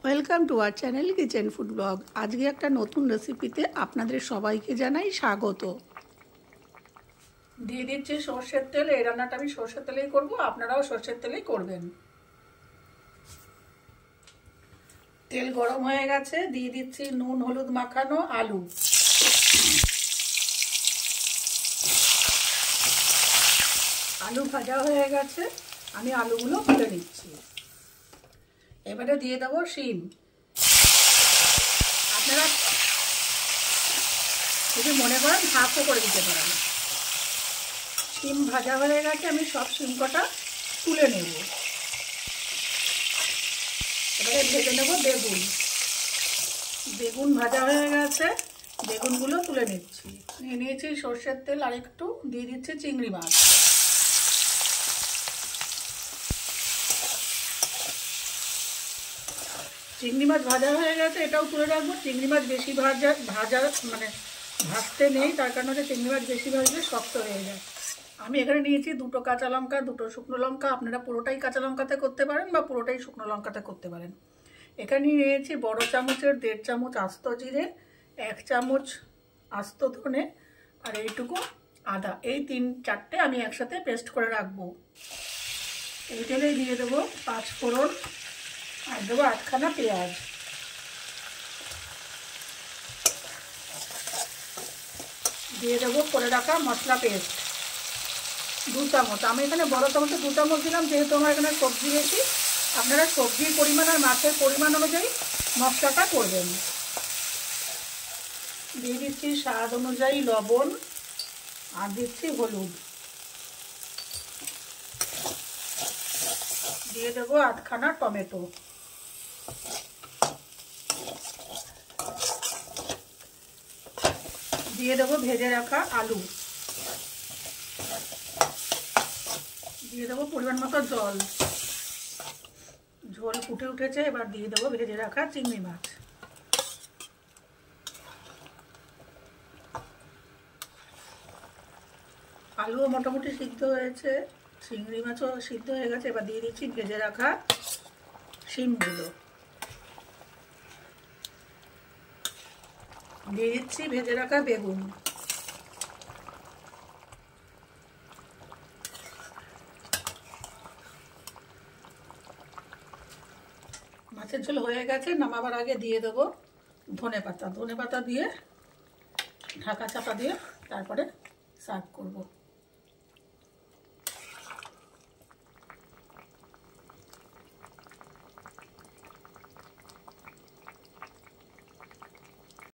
Welcome to our channel kitchen food blog. আজকে একটা নতুন রেসিপিতে আপনাদের সবাইকে জানাই স্বাগত। দিয়ে দিচ্ছি সর্ষের তেল। এই রান্নাটা আমি সর্ষের তেলেই করব, আপনারাও সর্ষের তেলেই করবেন। তেল গরম হয়ে গেছে, দিয়ে দিচ্ছি নুন হলুদ মাখানো আলু। আলু ভাজা হয়ে গেছে, আমি আলুগুলো তুলে নিচ্ছি। এবারে দিয়ে দেবো শিম। আপনারা যদি মনে করেন হাফও করে দিতে পারেন। শিম ভাজা হয়ে গেছে, আমি সব শিম কটা তুলে নেব। এবারে ভেজে নেব বেগুন। বেগুন ভাজা হয়ে গেছে, বেগুনগুলো তুলে নিচ্ছি। নিয়ে নিয়েছি সর্ষের তেল, আর একটু দিয়ে দিচ্ছি চিংড়ি মাছ। চিংড়ি মাছ ভাজা হয়ে গেছে, এটাও তুলে রাখবো। চিংড়ি মাছ বেশি ভাজতে নেই, তার কারণ হচ্ছে চিংড়ি মাছ বেশি ভাজলে শক্ত হয়ে যায়। আমি এখানে নিয়েছি 2 কাঁচা লঙ্কা, 2 শুকনো লঙ্কা। আপনারা পুরোটাই কাঁচা লঙ্কাতে করতে পারেন বা পুরোটাই শুকনো লঙ্কাতে করতে পারেন। এখানে নিয়েছি বড় চামচের 1.5 চামচ আস্ত জিরে, 1 চামচ আস্ত ধনে, আর এইটুকু আদা। এই 3-4টে আমি একসাথে পেস্ট করে রাখবো। এই তেলে দিয়ে দেবো 5 ফোড়ন, আর দেবো 8খানা পেঁয়াজ। দিয়ে দেবো করে রাখা মশলা পেস্ট 2 চামচ। আমি এখানে বড় চামচে 2 চামচ দিলাম, যেহেতু আমার এখানে সবজি বেশি। আপনারা সবজির পরিমাণ আর মাছের পরিমাণ অনুযায়ী মশলাটা করবেন। দিয়ে দিচ্ছি স্বাদ অনুযায়ী লবণ, আর দিচ্ছি হলুদ। দিয়ে দেবো 8খানা টমেটো। দিয়ে দেবো ভেজে রাখা আলু। দিয়ে দেবো পরিমাণ মতো জল। ঝোল ফুটে উঠেছে, এবার দিয়ে দেবো ভেজে রাখা চিংড়ি মাছ। আলুও মোটামুটি সিদ্ধ হয়েছে, চিংড়ি মাছও সিদ্ধ হয়ে গেছে। এবার দিয়ে দিচ্ছি ভেজে রাখা শিমগুলো। দিয়ে দিচ্ছি ভেজে রাখা বেগুন। মাছের ঝোল হয়ে গেছে, নামাবার আগে দিয়ে দেবো ধনেপাতা। ধনেপাতা দিয়ে ঢাকা চাপা দিয়ে তারপরে সার্ভ করব।